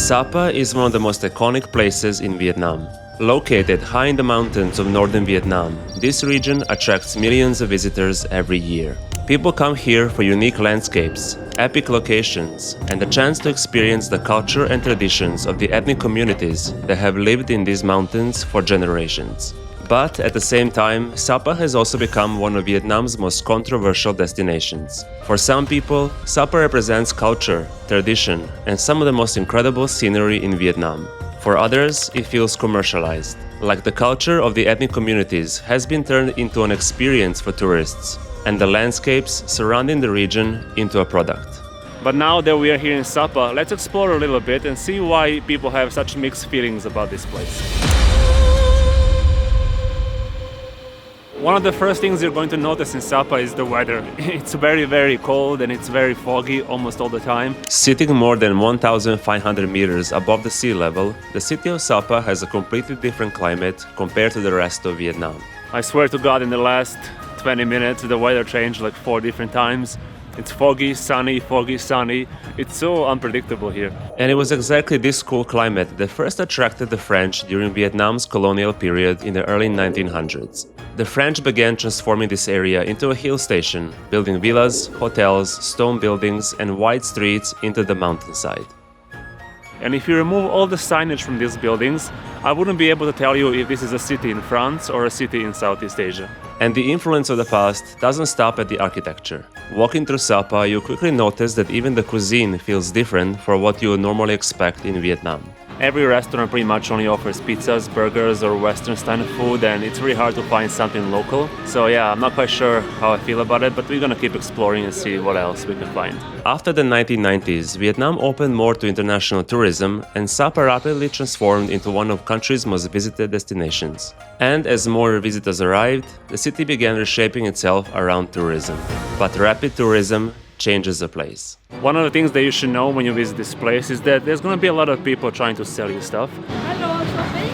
Sapa is one of the most iconic places in Vietnam. Located high in the mountains of northern Vietnam, this region attracts millions of visitors every year. People come here for unique landscapes, epic locations, and the chance to experience the culture and traditions of the ethnic communities that have lived in these mountains for generations. But at the same time, Sapa has also become one of Vietnam's most controversial destinations. For some people, Sapa represents culture, tradition, and some of the most incredible scenery in Vietnam. For others, it feels commercialized, like the culture of the ethnic communities has been turned into an experience for tourists, and the landscapes surrounding the region into a product. But now that we are here in Sapa, let's explore a little bit and see why people have such mixed feelings about this place. One of the first things you're going to notice in Sapa is the weather. It's very, very cold and it's very foggy almost all the time. Sitting more than 1,500 meters above the sea level, the city of Sapa has a completely different climate compared to the rest of Vietnam. I swear to God, in the last 20 minutes, the weather changed like 4 different times. It's foggy, sunny, foggy, sunny. It's so unpredictable here. And it was exactly this cool climate that first attracted the French during Vietnam's colonial period in the early 1900s. The French began transforming this area into a hill station, building villas, hotels, stone buildings, and wide streets into the mountainside. And if you remove all the signage from these buildings, I wouldn't be able to tell you if this is a city in France or a city in Southeast Asia. And the influence of the past doesn't stop at the architecture. Walking through Sapa, you quickly notice that even the cuisine feels different from what you would normally expect in Vietnam. Every restaurant pretty much only offers pizzas, burgers, or Western style of food, and it's really hard to find something local. So yeah, I'm not quite sure how I feel about it, but we're gonna keep exploring and see what else we can find. After the 1990s, Vietnam opened more to international tourism, and Sapa rapidly transformed into one of the country's most visited destinations. And as more visitors arrived, the city began reshaping itself around tourism. But rapid tourism changes the place. One of the things that you should know when you visit this place is that there's going to be a lot of people trying to sell you stuff. Hello, Sophie.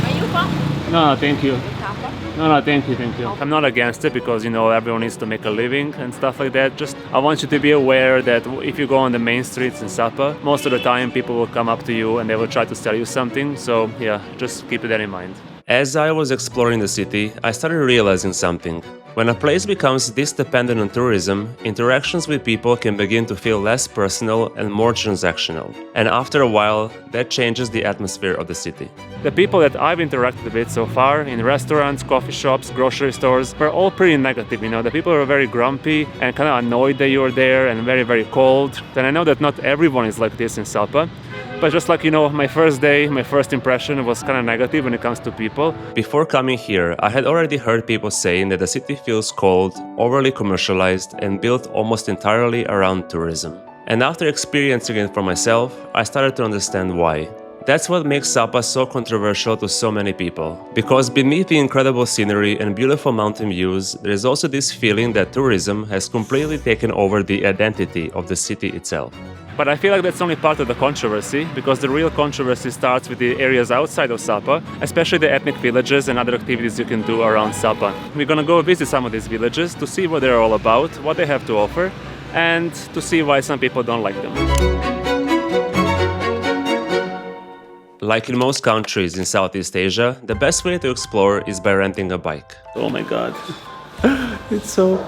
Where you from? No, thank you. Sapa. No, thank you. I'm not against it because, everyone needs to make a living and stuff like that. Just, I want you to be aware that if you go on the main streets in Sapa, most of the time people will come up to you and they will try to sell you something. So yeah, just keep that in mind. As I was exploring the city, I started realizing something. When a place becomes this dependent on tourism, interactions with people can begin to feel less personal and more transactional. And after a while, that changes the atmosphere of the city. The people that I've interacted with so far, in restaurants, coffee shops, grocery stores, were all pretty negative. The people were very grumpy and kind of annoyed that you were there and very, very cold. And I know that not everyone is like this in Sapa. But just like, my first day, my first impression was kind of negative when it comes to people. Before coming here, I had already heard people saying that the city feels cold, overly commercialized, and built almost entirely around tourism. And after experiencing it for myself, I started to understand why. That's what makes Sapa so controversial to so many people. Because beneath the incredible scenery and beautiful mountain views, there is also this feeling that tourism has completely taken over the identity of the city itself. But I feel like that's only part of the controversy, because the real controversy starts with the areas outside of Sapa, especially the ethnic villages and other activities you can do around Sapa. We're gonna go visit some of these villages to see what they're all about, what they have to offer, and to see why some people don't like them. Like in most countries in Southeast Asia, the best way to explore is by renting a bike. Oh my god, it's so...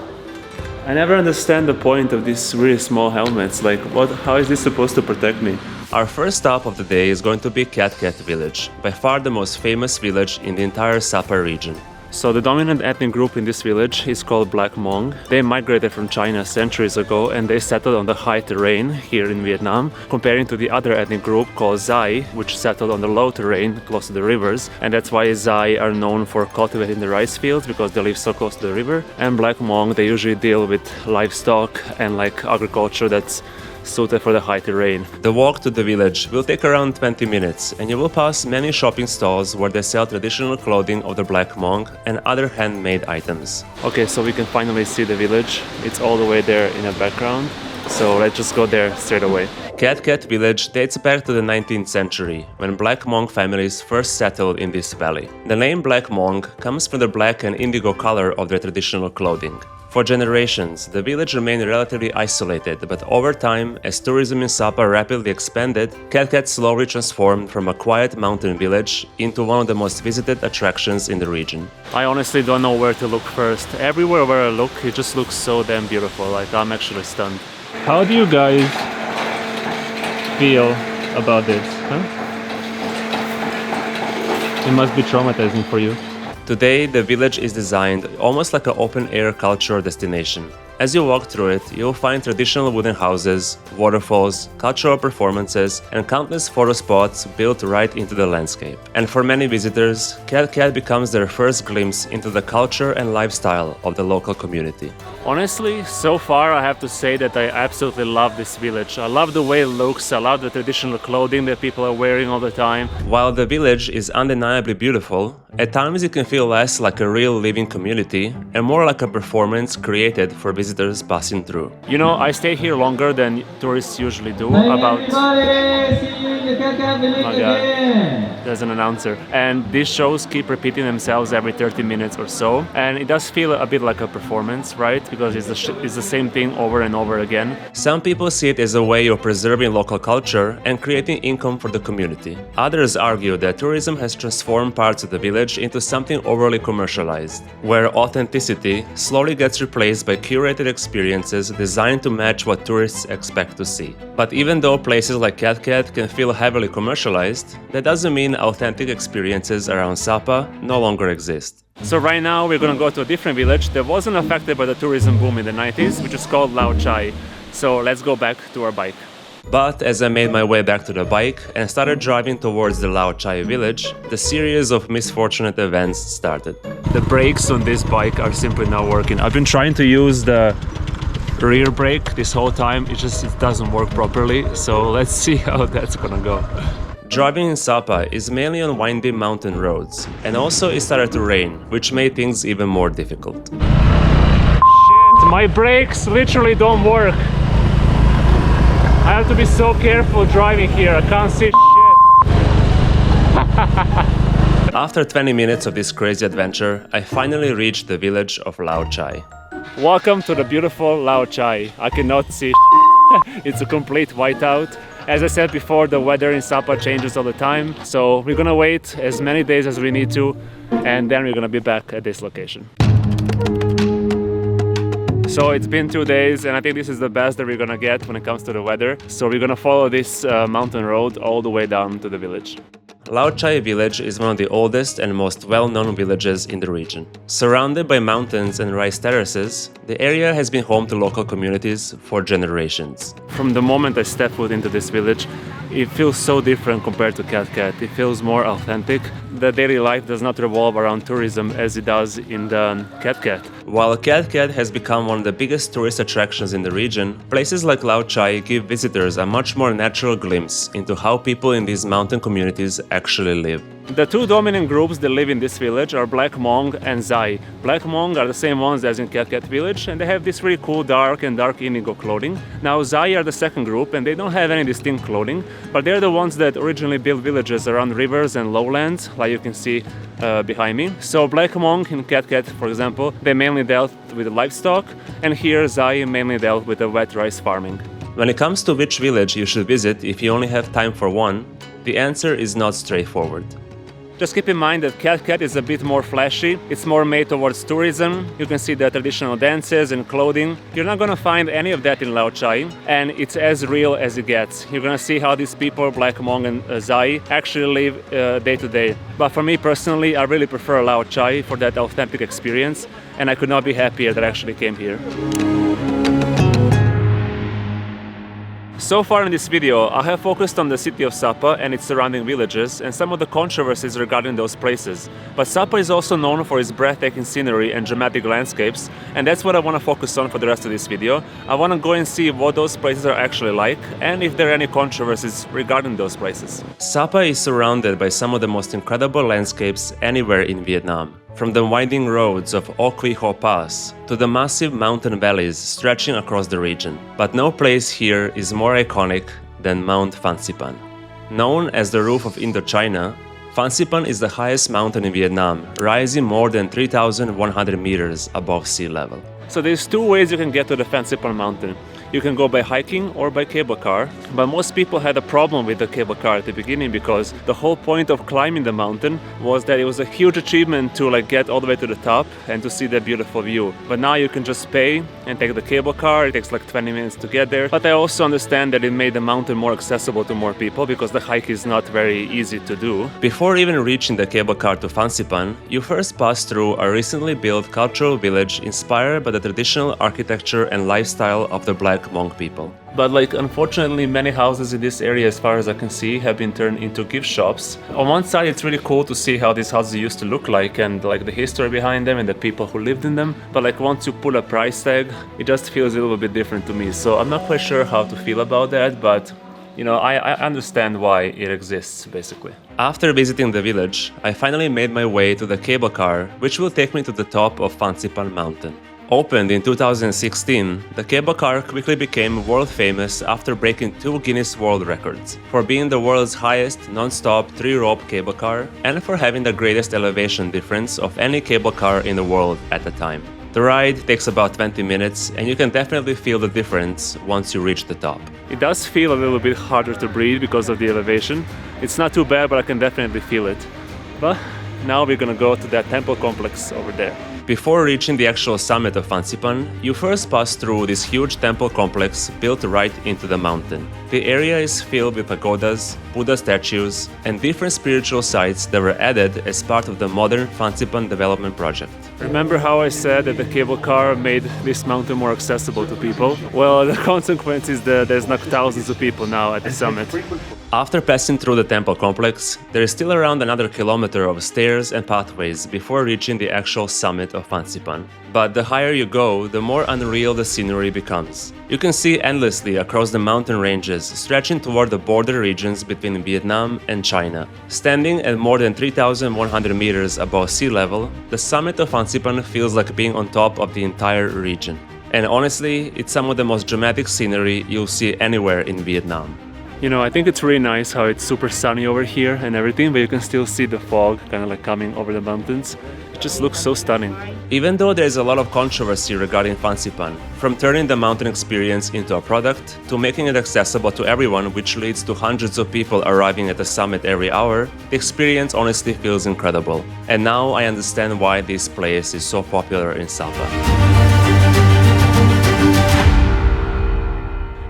I never understand the point of these really small helmets. Like, how is this supposed to protect me? Our first stop of the day is going to be Cat Village, by far the most famous village in the entire Sapa region. So the dominant ethnic group in this village is called Black Hmong. They migrated from China centuries ago and they settled on the high terrain here in Vietnam, comparing to the other ethnic group called Zai, which settled on the low terrain close to the rivers. And that's why Zai are known for cultivating the rice fields, because they live so close to the river. And Black Hmong, they usually deal with livestock and agriculture that's suited for the high terrain. The walk to the village will take around 20 minutes, and you will pass many shopping stalls where they sell traditional clothing of the Black Hmong and other handmade items. Okay, so we can finally see the village. It's all the way there in the background, so let's just go there straight away. Cat Village dates back to the 19th century, when Black Hmong families first settled in this valley. The name Black Hmong comes from the black and indigo color of their traditional clothing. For generations, the village remained relatively isolated, but over time, as tourism in Sapa rapidly expanded, Katkat slowly transformed from a quiet mountain village into one of the most visited attractions in the region. I honestly don't know where to look first. Everywhere where I look, it just looks so damn beautiful, like I'm actually stunned. How do you guys feel about this, huh? It must be traumatizing for you. Today, the village is designed almost like an open-air cultural destination. As you walk through it, you'll find traditional wooden houses, waterfalls, cultural performances, and countless photo spots built right into the landscape. And for many visitors, Katkat becomes their first glimpse into the culture and lifestyle of the local community. Honestly, so far I have to say that I absolutely love this village. I love the way it looks, I love the traditional clothing that people are wearing all the time. While the village is undeniably beautiful, at times it can feel less like a real living community and more like a performance created for visitors passing through. You know, I stay here longer than tourists usually do, about... Oh my God, there's an announcer. And these shows keep repeating themselves every 30 minutes or so. And it does feel a bit like a performance, right? Because it's the same thing over and over again. Some people see it as a way of preserving local culture and creating income for the community. Others argue that tourism has transformed parts of the village into something overly commercialized, where authenticity slowly gets replaced by curated experiences designed to match what tourists expect to see. But even though places like Katkat can feel heavily commercialized, that doesn't mean authentic experiences around Sapa no longer exist. So right now we're gonna go to a different village that wasn't affected by the tourism boom in the 90s, which is called Lao Chai. So let's go back to our bike. But as I made my way back to the bike and started driving towards the Lao Chai village, the series of misfortunate events started. The brakes on this bike are simply not working. I've been trying to use the rear brake this whole time, it doesn't work properly, so let's see how that's gonna go. Driving in Sapa is mainly on windy mountain roads, and also it started to rain, which made things even more difficult. Shit, my brakes literally don't work. I have to be so careful driving here, I can't see shit. After 20 minutes of this crazy adventure, I finally reached the village of Lao Chai. Welcome to the beautiful Lao Chai. I cannot see it's a complete whiteout. As I said before, the weather in Sapa changes all the time, so we're gonna wait as many days as we need to, and then we're gonna be back at this location. So it's been 2 days, and I think this is the best that we're gonna get when it comes to the weather. So we're gonna follow this mountain road all the way down to the village. Lao Chai village is one of the oldest and most well-known villages in the region. Surrounded by mountains and rice terraces, the area has been home to local communities for generations. From the moment I step foot into this village, it feels so different compared to Katkat. It feels more authentic. The daily life does not revolve around tourism as it does in the Katkat. While Katkat has become one of the biggest tourist attractions in the region, places like Lao Chai give visitors a much more natural glimpse into how people in these mountain communities actually live. The two dominant groups that live in this village are Black Hmong and Zai. Black Hmong are the same ones as in Katkat village, and they have this really cool dark and dark indigo clothing. Now Zai are the second group, and they don't have any distinct clothing, but they're the ones that originally built villages around rivers and lowlands, like you can see behind me. So Black Hmong in Katkat, for example, they mainly dealt with livestock, and here Zai mainly dealt with the wet rice farming. When it comes to which village you should visit if you only have time for one, the answer is not straightforward. Just keep in mind that Katkat is a bit more flashy, it's more made towards tourism. You can see the traditional dances and clothing. You're not gonna find any of that in Lao Chai, and it's as real as it gets. You're gonna see how these people, Black Hmong and Zai, actually live day to day. But for me personally, I really prefer Lao Chai for that authentic experience, and I could not be happier that I actually came here. So far in this video, I have focused on the city of Sapa and its surrounding villages and some of the controversies regarding those places. But Sapa is also known for its breathtaking scenery and dramatic landscapes, and that's what I want to focus on for the rest of this video. I want to go and see what those places are actually like and if there are any controversies regarding those places. Sapa is surrounded by some of the most incredible landscapes anywhere in Vietnam. From the winding roads of Oc Quy Ho Pass to the massive mountain valleys stretching across the region. But no place here is more iconic than Mount Fansipan. Known as the Roof of Indochina, Fansipan is the highest mountain in Vietnam, rising more than 3,100 meters above sea level. So there's two ways you can get to the Fansipan Mountain. You can go by hiking or by cable car, but most people had a problem with the cable car at the beginning because the whole point of climbing the mountain was that it was a huge achievement to get all the way to the top and to see that beautiful view. But now you can just pay and take the cable car. It takes 20 minutes to get there. But I also understand that it made the mountain more accessible to more people because the hike is not very easy to do. Before even reaching the cable car to Fansipan, you first pass through a recently built cultural village inspired by the traditional architecture and lifestyle of the Black Hmong people. But unfortunately, many houses in this area, as far as I can see, have been turned into gift shops. On one side, it's really cool to see how these houses used to look like and the history behind them and the people who lived in them. But once you put a price tag, it just feels a little bit different to me. So I'm not quite sure how to feel about that, but I understand why it exists, basically. After visiting the village, I finally made my way to the cable car, which will take me to the top of Fansipan Mountain. Opened in 2016, the cable car quickly became world famous after breaking 2 Guinness World Records for being the world's highest non-stop 3-rope cable car and for having the greatest elevation difference of any cable car in the world at the time. The ride takes about 20 minutes and you can definitely feel the difference once you reach the top. It does feel a little bit harder to breathe because of the elevation. It's not too bad, but I can definitely feel it. But now we're gonna go to that temple complex over there. Before reaching the actual summit of Fansipan, you first pass through this huge temple complex built right into the mountain. The area is filled with pagodas, Buddha statues, and different spiritual sites that were added as part of the modern Fansipan development project. Remember how I said that the cable car made this mountain more accessible to people? Well, the consequence is that there's thousands of people now at the summit. After passing through the temple complex, there is still around another kilometer of stairs and pathways before reaching the actual summit of Fansipan. But the higher you go, the more unreal the scenery becomes. You can see endlessly across the mountain ranges, stretching toward the border regions between Vietnam and China. Standing at more than 3,100 meters above sea level, the summit of Fansipan feels like being on top of the entire region. And honestly, it's some of the most dramatic scenery you'll see anywhere in Vietnam. I think it's really nice how it's super sunny over here and everything, but you can still see the fog coming over the mountains. It just looks so stunning. Even though there's a lot of controversy regarding Fansipan, from turning the mountain experience into a product to making it accessible to everyone, which leads to hundreds of people arriving at the summit every hour, the experience honestly feels incredible. And now I understand why this place is so popular in Sapa.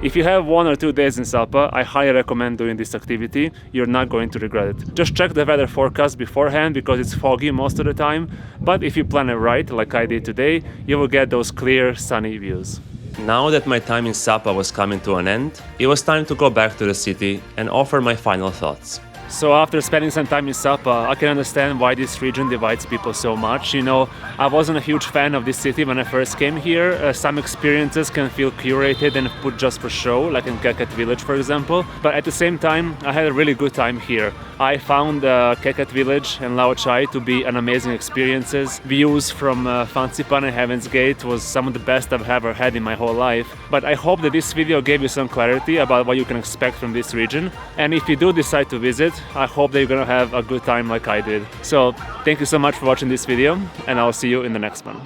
If you have 1 or 2 days in Sapa, I highly recommend doing this activity. You're not going to regret it. Just check the weather forecast beforehand because it's foggy most of the time. But if you plan it right, like I did today, you will get those clear, sunny views. Now that my time in Sapa was coming to an end, it was time to go back to the city and offer my final thoughts. So after spending some time in Sapa, I can understand why this region divides people so much. I wasn't a huge fan of this city when I first came here. Some experiences can feel curated and put just for show, like in Keket village, for example. But at the same time, I had a really good time here. I found Keket village and Lao Chai to be an amazing experiences. Views from Fansipan and Heaven's Gate was some of the best I've ever had in my whole life. But I hope that this video gave you some clarity about what you can expect from this region. And if you do decide to visit, I hope that you're gonna have a good time like I did. So thank you so much for watching this video, and I'll see you in the next one.